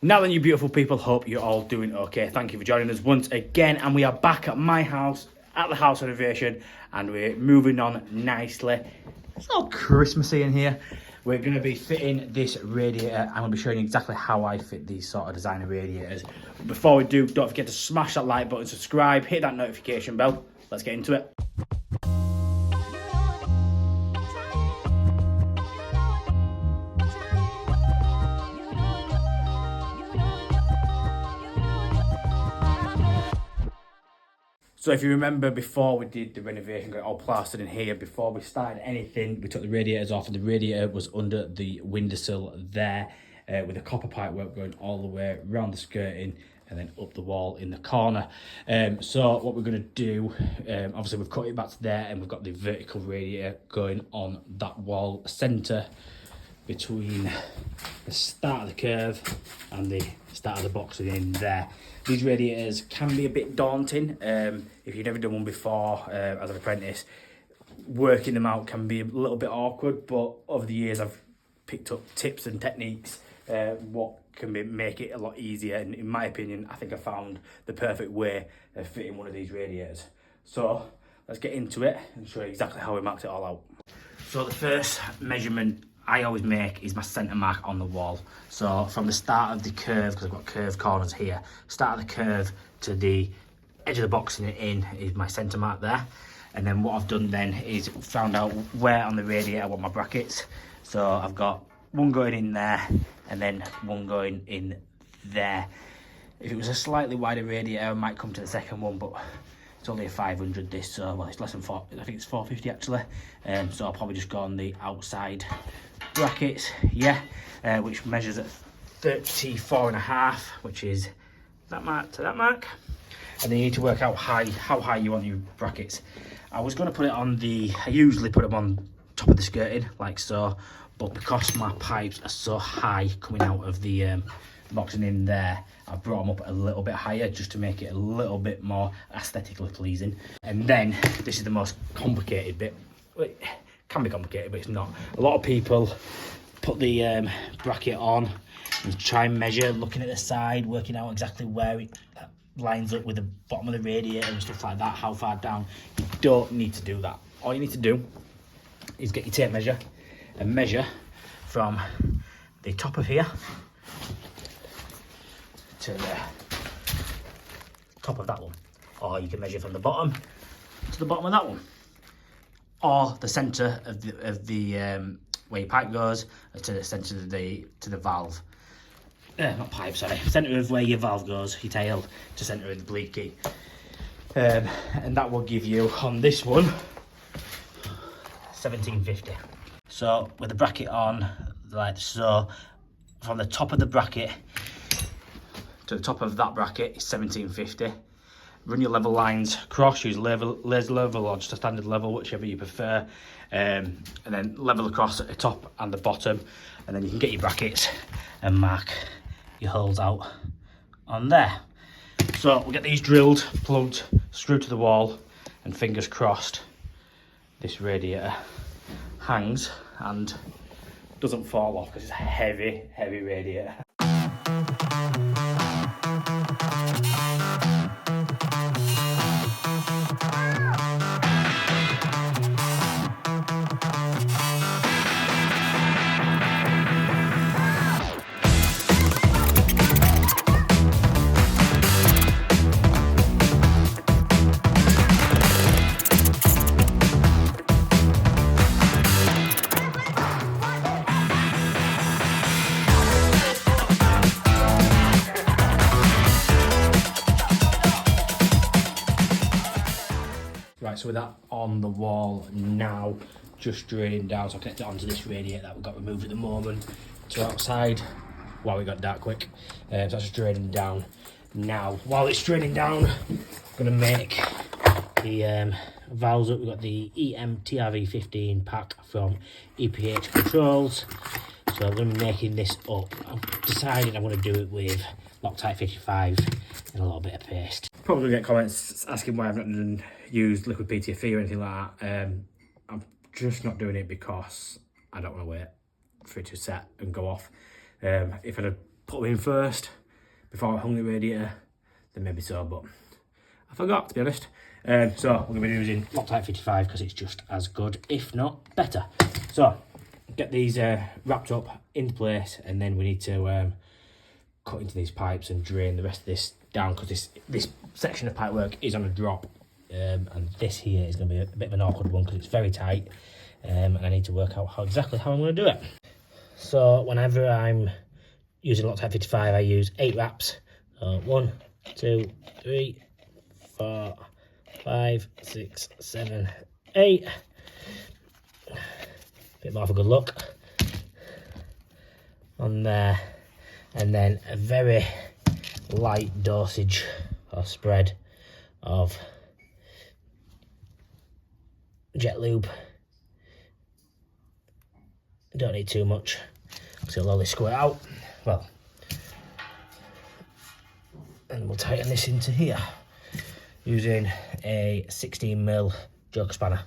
Now then, you beautiful people, hope you're all doing okay. Thank you for joining us once again, and we are back at my house, at the house renovation, and we're moving on nicely. It's all Christmassy in here. We're going to be fitting this radiator. I'm going to be showing you exactly how I fit these sort of designer radiators. Before we do, don't forget to smash that like button, subscribe, hit that notification bell. Let's get into it. So if you remember, before we did the renovation, got it all plastered in here, before we started anything, we took the radiators off, and the radiator was under the windowsill there, with the copper pipe work going all the way around the skirting and then up the wall in the corner. So what we're going to do, obviously we've cut it back to there, and we've got the vertical radiator going on that wall centre between the start of the curve and the start of the boxing in there. These radiators can be a bit daunting if you've never done one before as an apprentice. Working them out can be a little bit awkward, but over the years I've picked up tips and techniques what can make it a lot easier, and in my opinion I think I found the perfect way of fitting one of these radiators. So let's get into it and show you exactly how we marked it all out. So the first measurement I always make is my centre mark on the wall. So from the start of the curve, because I've got curved corners here, start of the curve to the edge of the boxing in is my centre mark there. And then what I've done then is found out where on the radiator I want my brackets. So I've got one going in there and then one going in there. If it was a slightly wider radiator, I might come to the second one, but it's only a 500 this, so well, it's less than 4, I think it's 450 actually. So I'll probably just go on the outside brackets, which measures at 34.5, which is that mark to that mark. And then you need to work out how high you want your brackets. I was going to put it on I usually put them on top of the skirting, like so, but because my pipes are so high coming out of the boxing in there, I've brought them up a little bit higher just to make it a little bit more aesthetically pleasing. And then this is the most complicated bit. It can be complicated, but it's not. A lot of people put the bracket on and try and measure, looking at the side, working out exactly where it lines up with the bottom of the radiator and stuff like that, how far down. You don't need to do that. All you need to do is get your tape measure and measure from the top of here to the top of that one, or you can measure from the bottom to the bottom of that one, or the centre of the where your pipe goes to the centre of the valve. Not pipe, sorry. Centre of where your valve goes, your tail, to centre of the bleed key. And that will give you, on this one, 1750. So with the bracket on, like so, from the top of the bracket to the top of that bracket is 1750. Run your level lines across, use laser level or just a standard level, whichever you prefer, and then level across at the top and the bottom, and then you can get your brackets and mark your holes out on there. So we'll get these drilled, plugged, screwed to the wall, and fingers crossed this radiator hangs and doesn't fall off, because it's a heavy radiator. Right, so with that on the wall now, just draining down, so I connect it onto this radiator that we've got removed at the moment to outside while we got dark quick. So that's just draining down now. While it's draining down, I'm going to make the valves up. We've got the EMTRV15 pack from EPH Controls. So I'm going to be making this up. I've decided I'm going to do it with Loctite 55 and a little bit of paste. Probably get comments asking why I've not used liquid PTFE or anything like that. I'm just not doing it because I don't want to wait for it to set and go off. If I'd have put them in first before I hung the radiator, then maybe so, but I forgot, to be honest. So we're going to be using Loctite 55 because it's just as good, if not better. So get these wrapped up into place, and then we need to cut into these pipes and drain the rest of this down, because this section of pipe work is on a drop, and this here is going to be a bit of an awkward one because it's very tight, and I need to work out exactly how I'm going to do it. So whenever I'm using Loctite 55, I use 8 wraps. So 1, 2, 3, 4, 5, 6, 7, 8. Bit more of a good look on there, and then a very light dosage or spread of jet lube. Don't need too much because it'll only squirt out. Well, and we'll tighten this into here using a 16mm joke spanner.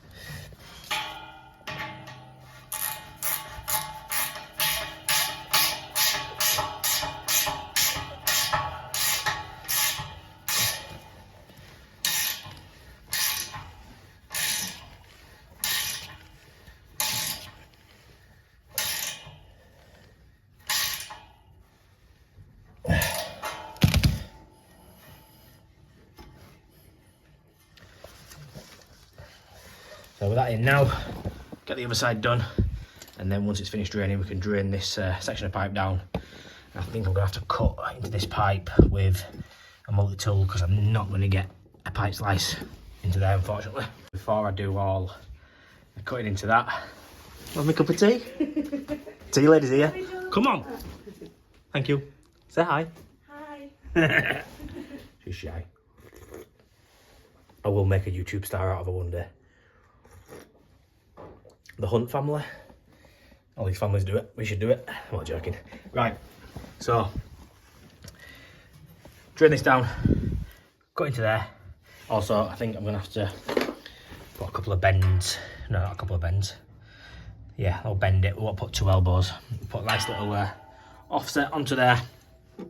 So with that in now, get the other side done, and then once it's finished draining, we can drain this section of pipe down. And I think I'm going to have to cut into this pipe with a multi-tool because I'm not going to get a pipe slice into there, unfortunately. Before I do all the cutting into that, have me a cup of tea? Tea ladies here. Come on. Thank you. Say hi. Hi. She's shy. I will make a YouTube star out of her one day. The Hunt family. All these families do it. We should do it. I'm not joking. Right. So, drain this down. Cut into there. Also, I think I'm going to have to put a couple of bends. No, not a couple of bends. Yeah, I'll bend it. We won't put 2 elbows. Put a nice little offset onto there. And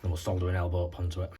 we'll solder an elbow up onto it.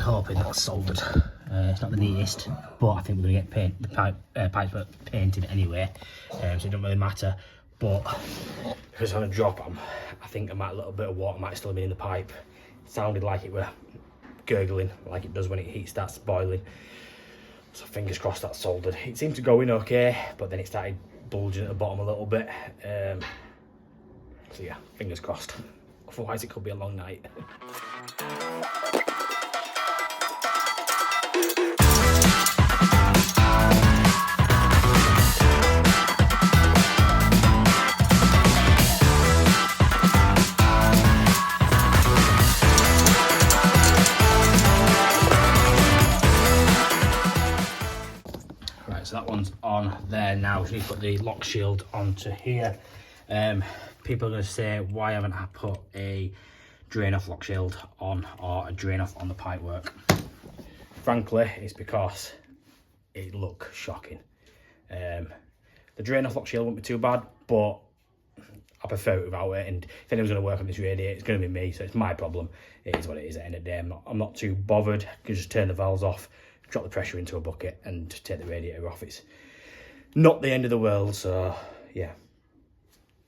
Hoping that's soldered. It's not the neatest, but I think we're going to get the pipes painted anyway, so it doesn't really matter. But if it's on a drop, I think a little bit of water might still be in the pipe. It sounded like it were gurgling, like it does when heat starts boiling. So fingers crossed that's soldered. It seemed to go in okay, but then it started bulging at the bottom a little bit. So yeah, fingers crossed. Otherwise it could be a long night. So that one's on there now. So you put the lock shield onto here. People are going to say, why haven't I put a drain off lock shield on, or a drain off on the pipe work? frankly, it's because it looks shocking. The drain off lock shield won't be too bad, but I prefer it without it. And if anyone's going to work on this radiator, it's going to be me, so it's my problem. It is what it is at the end of the day. I'm not too bothered. I can just turn the valves off, drop the pressure into a bucket, and take the radiator off. It's not the end of the world, so yeah,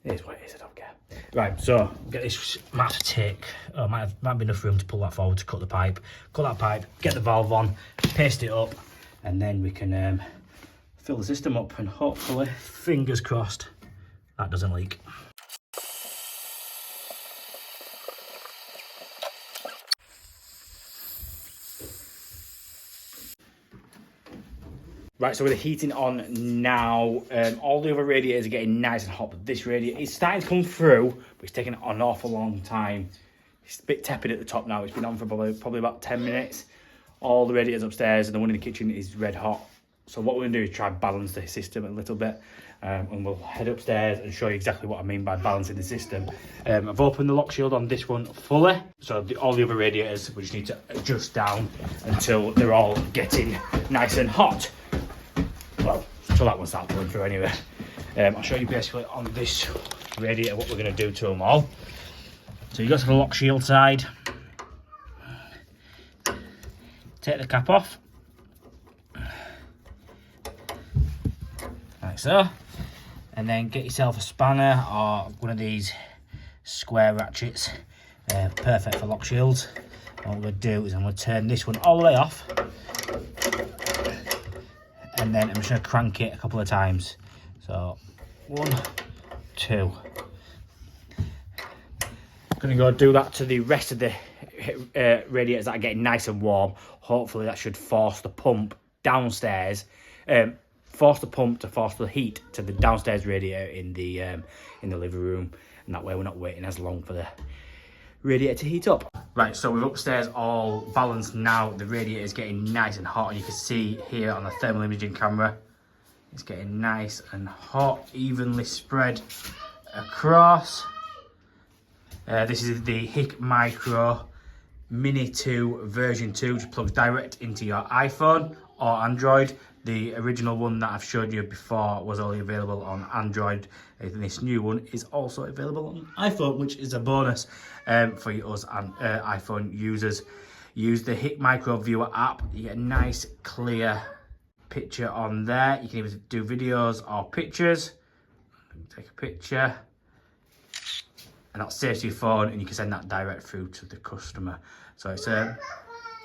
it is what it is. I don't care. Right, so get this. Might have to take. Might be enough room to pull that forward to cut the pipe. Cut that pipe. Get the valve on. Paste it up, and then we can fill the system up, and hopefully, fingers crossed, that doesn't leak. Right, so with the heating on now, all the other radiators are getting nice and hot, but this radiator is starting to come through, but it's taking an awful long time. It's a bit tepid at the top now. It's been on for probably about 10 minutes. All the radiators upstairs and the one in the kitchen is red hot. So what we're going to do is try and balance the system a little bit, and we'll head upstairs and show you exactly what I mean by balancing the system. I've opened the lock shield on this one fully, so all the other radiators we just need to adjust down until they're all getting nice and hot. Well, so that one starts pulling through anyway. I'll show you basically on this radiator what we're going to do to them all. So you go to the lock shield side, take the cap off, like so, and then get yourself a spanner or one of these square ratchets, perfect for lock shields. What I'm going to do is I'm going to turn this one all the way off, and then I'm just going to crank it a couple of times. So 1, 2. I'm going to go do that to the rest of the radiators that are getting nice and warm. Hopefully that should force the pump downstairs, force the heat to the downstairs radiator in the living room, and that way we're not waiting as long for the radiator to heat up. Right, so we're upstairs all balanced now. The radiator is getting nice and hot, and you can see here on the thermal imaging camera, it's getting nice and hot, evenly spread across. This is the HIC Micro Mini 2 version 2, which plugs direct into your iPhone or Android. The original one that I've showed you before was only available on Android. This new one is also available on iPhone, which is a bonus for us and iPhone users. Use the HIC Micro Viewer app. You get a nice clear picture on there. You can either do videos or pictures. Take a picture, and that saves to your phone, and you can send that direct through to the customer. So it's a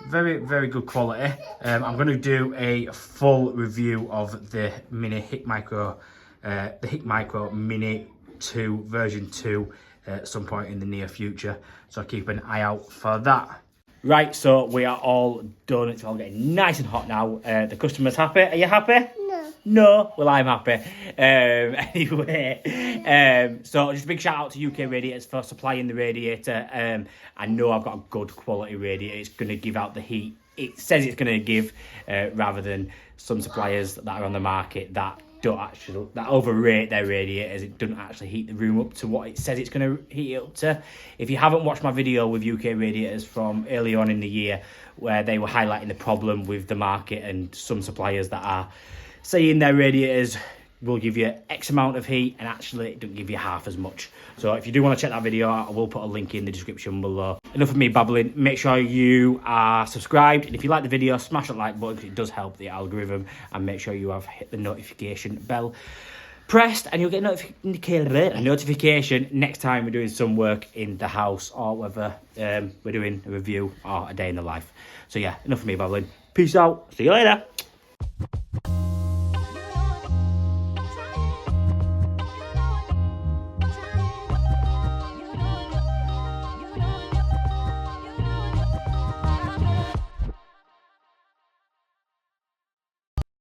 very, very good quality. I'm going to do a full review of the Mini HIC Micro, the HIC Micro Mini 2 version 2 at some point in the near future. So keep an eye out for that. Right, so we are all done. It's all getting nice and hot now. The customer's happy. Are you happy? No. No? Well, I'm happy. Anyway, so just a big shout out to UK Radiators for supplying the radiator. I know I've got a good quality radiator. It's going to give out the heat it says it's going to give, rather than some suppliers that are on the market that overrate their radiators. It doesn't actually heat the room up to what it says it's going to heat it up to. If you haven't watched my video with UK Radiators from early on in the year, where they were highlighting the problem with the market and some suppliers that are saying their radiators will give you X amount of heat and actually it doesn't give you half as much. So if you do want to check that video out, I will put a link in the description below. Enough of me babbling. Make sure you are subscribed, and if you like the video, smash that like button because it does help the algorithm, and make sure you have hit the notification bell pressed, and you'll get a notification next time we're doing some work in the house, or whether we're doing a review or a day in the life. So yeah, enough of me babbling. Peace out. See you later.